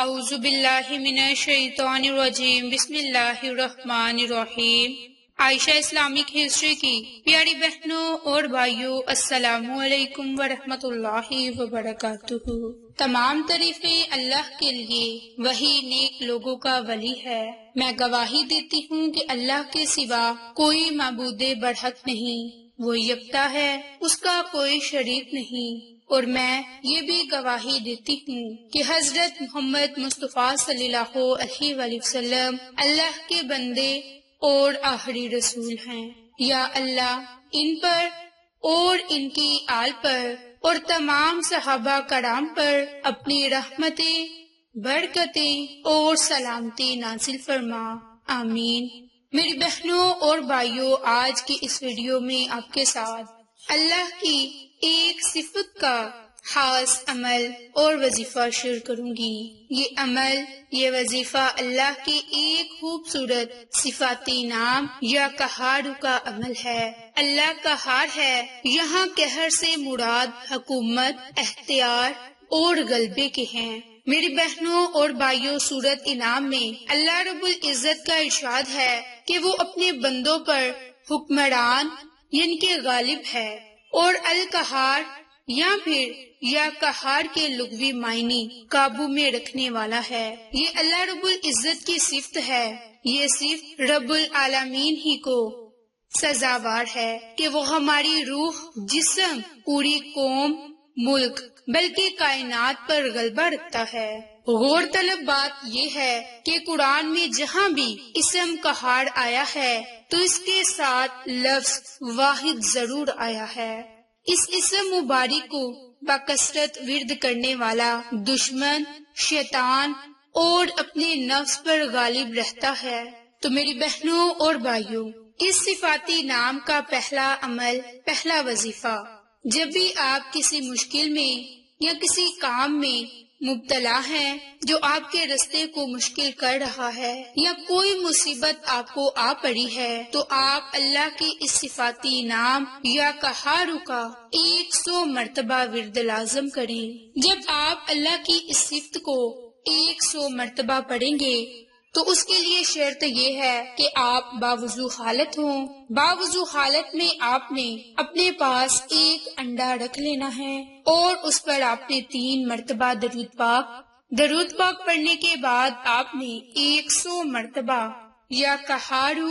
اعوذ باللہ من الشیطان الرجیم، بسم اللہ الرحمن الرحیم۔ عائشہ اسلامک ہسٹری کی پیاری بہنوں اور بھائیوں، السلام علیکم ورحمۃ اللہ وبرکاتہ۔ تمام تعریفیں اللہ کے لیے، وہی نیک لوگوں کا ولی ہے۔ میں گواہی دیتی ہوں کہ اللہ کے سوا کوئی معبود برحق نہیں، وہ یکتا ہے، اس کا کوئی شریک نہیں۔ اور میں یہ بھی گواہی دیتی ہوں کہ حضرت محمد مصطفیٰ صلی اللہ علیہ وآلہ وسلم اللہ کے بندے اور آخری رسول ہیں۔ یا اللہ ان پر اور ان کی آل پر اور تمام صحابہ کرام پر اپنی رحمتیں، برکتیں اور سلامتی نازل فرما، آمین۔ میری بہنوں اور بھائیوں، آج کی اس ویڈیو میں آپ کے ساتھ اللہ کی ایک صفت کا خاص عمل اور وظیفہ شیئر کروں گی۔ یہ عمل، یہ وظیفہ اللہ کے ایک خوبصورت صفاتی نام یا قہار کا عمل ہے۔ اللہ قہار ہے، یہاں قہر سے مراد حکومت، اختیار اور غلبے کے ہیں۔ میری بہنوں اور بھائیوں، سورۃ انعام میں اللہ رب العزت کا ارشاد ہے کہ وہ اپنے بندوں پر حکمران یعنی کہ غالب ہے، اور القہار یا پھر یا قہار کے لغوی معنی قابو میں رکھنے والا ہے۔ یہ اللہ رب العزت کی صفت ہے۔ یہ صفت رب العالمین ہی کو سزاوار ہے کہ وہ ہماری روح، جسم، پوری قوم، ملک بلکہ کائنات پر غلبہ رکھتا ہے۔ غور طلب بات یہ ہے کہ قرآن میں جہاں بھی اسم قہار آیا ہے تو اس کے ساتھ لفظ واحد ضرور آیا ہے۔ اس اسم مبارک کو بکثرت ورد کرنے والا دشمن، شیطان اور اپنے نفس پر غالب رہتا ہے۔ تو میری بہنوں اور بھائیوں، اس صفاتی نام کا پہلا عمل، پہلا وظیفہ، جب بھی آپ کسی مشکل میں یا کسی کام میں مبتلا ہیں جو آپ کے راستے کو مشکل کر رہا ہے، یا کوئی مصیبت آپ کو آ پڑی ہے، تو آپ اللہ کے اس صفاتی نام یا قہار کا 100 مرتبہ ورد لازم کریں۔ جب آپ اللہ کی اس صفت کو 100 مرتبہ پڑھیں گے تو اس کے لیے شرط یہ ہے کہ آپ باوضو حالت ہوں۔ باوضو حالت میں آپ نے اپنے پاس ایک انڈا رکھ لینا ہے اور اس پر آپ نے 3 مرتبہ درود پاک پڑھنے کے بعد آپ نے 100 مرتبہ یا قہارو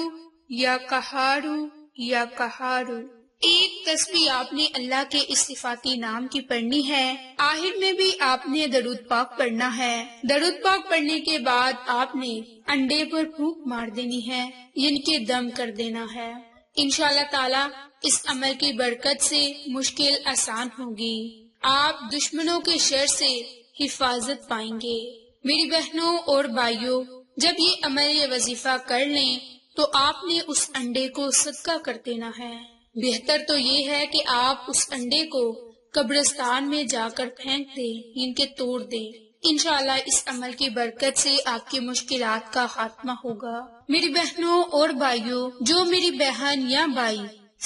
یا قہارو یا قہارو، ایک تسبیح آپ نے اللہ کے اس صفاتی نام کی پڑھنی ہے۔ آخر میں بھی آپ نے درود پاک پڑھنا ہے۔ درود پاک پڑھنے کے بعد آپ نے انڈے پر پھونک مار دینی ہے، یعنی کہ دم کر دینا ہے۔ انشاءاللہ تعالی اس عمل کی برکت سے مشکل آسان ہوگی، آپ دشمنوں کے شر سے حفاظت پائیں گے۔ میری بہنوں اور بھائیوں، جب یہ عمل، یہ وظیفہ کر لیں تو آپ نے اس انڈے کو صدقہ کر دینا ہے۔ بہتر تو یہ ہے کہ آپ اس انڈے کو قبرستان میں جا کر پھینک دیں، ان کے توڑ دیں۔ انشاءاللہ اس عمل کی برکت سے آپ کی مشکلات کا خاتمہ ہوگا۔ میری بہنوں اور بھائیوں، جو میری بہن یا بھائی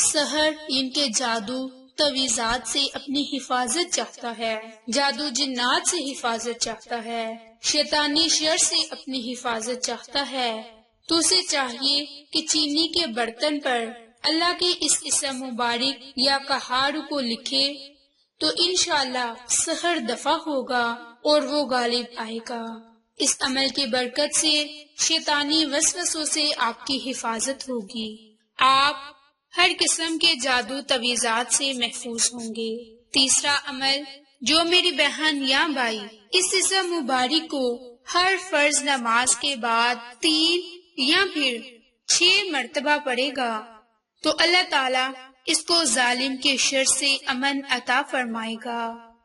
سحر ان کے جادو، تویزات سے اپنی حفاظت چاہتا ہے، جادو جنات سے حفاظت چاہتا ہے، شیطانی شر سے اپنی حفاظت چاہتا ہے، تو اسے چاہیے کہ چینی کے برتن پر اللہ کے اس اسم مبارک یا قہار کو لکھے، تو انشاءاللہ سحر دفع ہوگا اور وہ غالب آئے گا۔ اس عمل کی برکت سے شیطانی وسوسوں سے آپ کی حفاظت ہوگی، آپ ہر قسم کے جادو تویزات سے محفوظ ہوں گے۔ تیسرا عمل، جو میری بہن یا بھائی اس اسم مبارک کو ہر فرض نماز کے بعد 3 یا پھر 6 مرتبہ پڑھے گا تو اللہ تعالیٰ اس کو ظالم کے شر سے امن عطا فرمائے گا۔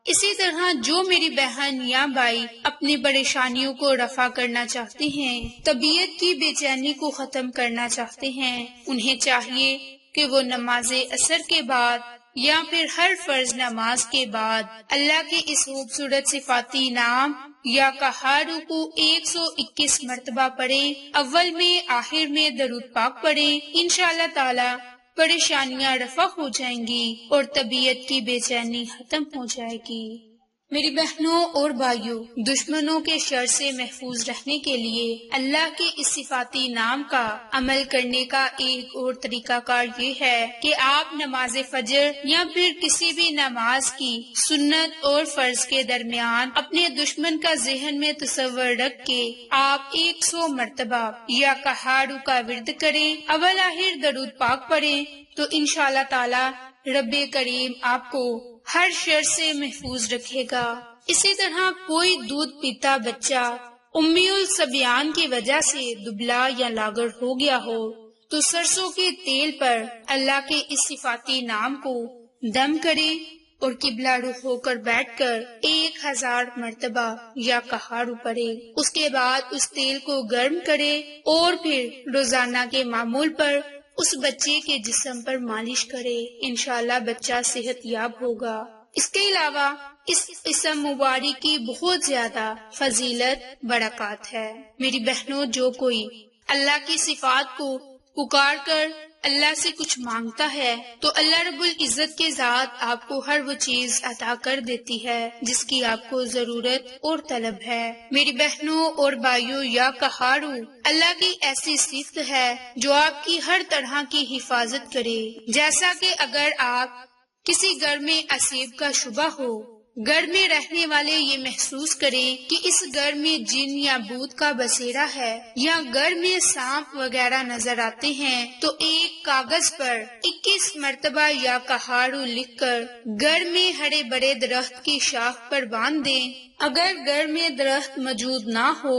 اسی طرح جو میری بہن یا بھائی اپنی پریشانیوں کو رفع کرنا چاہتے ہیں، طبیعت کی بے چینی کو ختم کرنا چاہتے ہیں، انہیں چاہیے کہ وہ نماز عصر کے بعد یا پھر ہر فرض نماز کے بعد اللہ کے اس خوبصورت صفاتی نام یا قہار کو 121 مرتبہ پڑھیں، اول میں آخر میں درود پاک پڑھیں۔ انشاءاللہ تعالی پریشانیاں رفع ہو جائیں گی اور طبیعت کی بے چینی ختم ہو جائے گی۔ میری بہنوں اور بھائیوں، دشمنوں کے شر سے محفوظ رہنے کے لیے اللہ کے اس صفاتی نام کا عمل کرنے کا ایک اور طریقہ کار یہ ہے کہ آپ نماز فجر یا پھر کسی بھی نماز کی سنت اور فرض کے درمیان اپنے دشمن کا ذہن میں تصور رکھ کے آپ 100 مرتبہ یا کہاڑو کا ورد کریں، اول آخر درود پاک پڑھیں، تو انشاءاللہ تعالی رب کریم آپ کو ہر شر سے محفوظ رکھے گا۔ اسی طرح کوئی دودھ پیتا بچہ امی الصبیان کی وجہ سے دبلا یا لاغر ہو گیا ہو تو سرسوں کے تیل پر اللہ کے اس صفاتی نام کو دم کرے اور قبلہ رخ ہو کر بیٹھ کر 1000 مرتبہ یا کہاڑو پڑھے۔ اس کے بعد اس تیل کو گرم کرے اور پھر روزانہ کے معمول پر اس بچے کے جسم پر مالش کرے، انشاءاللہ بچہ صحت یاب ہوگا۔ اس کے علاوہ اس اسم مبارک کی بہت زیادہ فضیلت برکات ہے۔ میری بہنوں، جو کوئی اللہ کی صفات کو پکار کر اللہ سے کچھ مانگتا ہے تو اللہ رب العزت کے ذات آپ کو ہر وہ چیز عطا کر دیتی ہے جس کی آپ کو ضرورت اور طلب ہے۔ میری بہنوں اور بھائیوں، یا کہاڑو اللہ کی ایسی صفت ہے جو آپ کی ہر طرح کی حفاظت کرے، جیسا کہ اگر آپ کسی گھر میں اسیب کا شبہ ہو، گھر میں رہنے والے یہ محسوس کریں کہ اس گھر میں جن یا بھوت کا بسیرا ہے یا گھر میں سانپ وغیرہ نظر آتے ہیں، تو ایک کاغذ پر 21 مرتبہ یا کہاڑو لکھ کر گھر میں ہرے بڑے درخت کی شاخ پر باندھ دیں۔ اگر گھر میں درخت موجود نہ ہو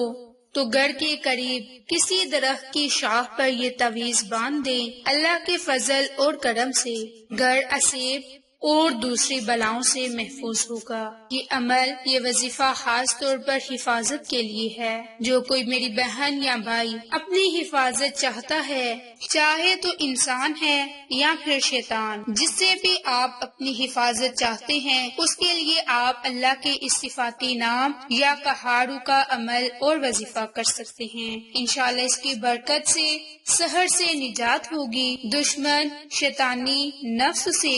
تو گھر کے قریب کسی درخت کی شاخ پر یہ تعویذ باندھ دیں۔ اللہ کے فضل اور کرم سے گھر اسیب اور دوسری بلاؤں سے محفوظ ہوگا۔ یہ عمل، یہ وظیفہ خاص طور پر حفاظت کے لیے ہے۔ جو کوئی میری بہن یا بھائی اپنی حفاظت چاہتا ہے، چاہے تو انسان ہے یا پھر شیطان، جس سے بھی آپ اپنی حفاظت چاہتے ہیں، اس کے لیے آپ اللہ کے اس صفاتی نام یا کہاڑو کا عمل اور وظیفہ کر سکتے ہیں۔ انشاءاللہ اس کی برکت سے سحر سے نجات ہوگی، دشمن، شیطانی نفس سے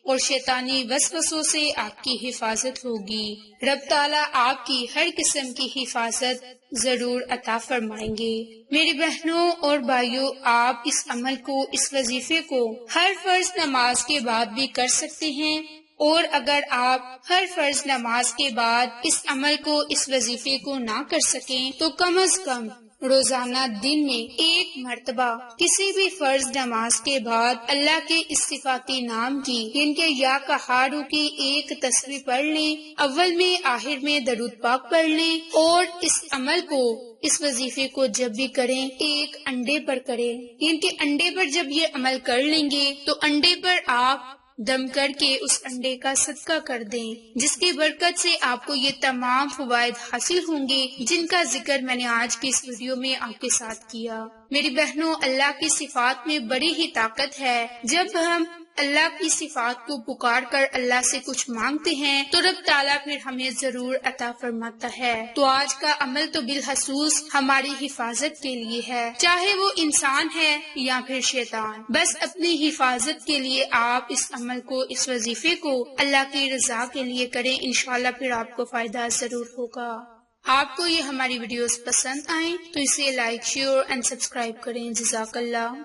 اور شیطانی وسوسوں سے آپ کی حفاظت ہوگی۔ رب تعالیٰ آپ کی ہر قسم کی حفاظت ضرور عطا فرمائیں گے۔ میری بہنوں اور بھائیوں، آپ اس عمل کو، اس وظیفے کو ہر فرض نماز کے بعد بھی کر سکتے ہیں، اور اگر آپ ہر فرض نماز کے بعد اس عمل کو، اس وظیفے کو نہ کر سکیں تو کم از کم روزانہ دن میں 1 مرتبہ کسی بھی فرض نماز کے بعد اللہ کے اس صفاتی نام کی، ان کے یا کہاڑو کی ایک تسبیح پڑھ لیں، اول میں آخر میں درود پاک پڑھ لیں، اور اس عمل کو، اس وظیفے کو جب بھی کریں ایک انڈے پر کریں، ان کے انڈے پر جب یہ عمل کر لیں گے تو انڈے پر آپ دم کر کے اس انڈے کا صدقہ کر دیں، جس کی برکت سے آپ کو یہ تمام فوائد حاصل ہوں گے جن کا ذکر میں نے آج کی اس ویڈیو میں آپ کے ساتھ کیا۔ میری بہنوں، اللہ کی صفات میں بڑی ہی طاقت ہے۔ جب ہم اللہ کی صفات کو پکار کر اللہ سے کچھ مانگتے ہیں تو رب تعالیٰ پھر ہمیں ضرور عطا فرماتا ہے۔ تو آج کا عمل تو بالخصوص ہماری حفاظت کے لیے ہے، چاہے وہ انسان ہے یا پھر شیطان۔ بس اپنی حفاظت کے لیے آپ اس عمل کو، اس وظیفے کو اللہ کی رضا کے لیے کریں، انشاءاللہ پھر آپ کو فائدہ ضرور ہوگا۔ آپ کو یہ ہماری ویڈیوز پسند آئیں تو اسے لائک، شیئر اینڈ سبسکرائب کریں۔ جزاک اللہ۔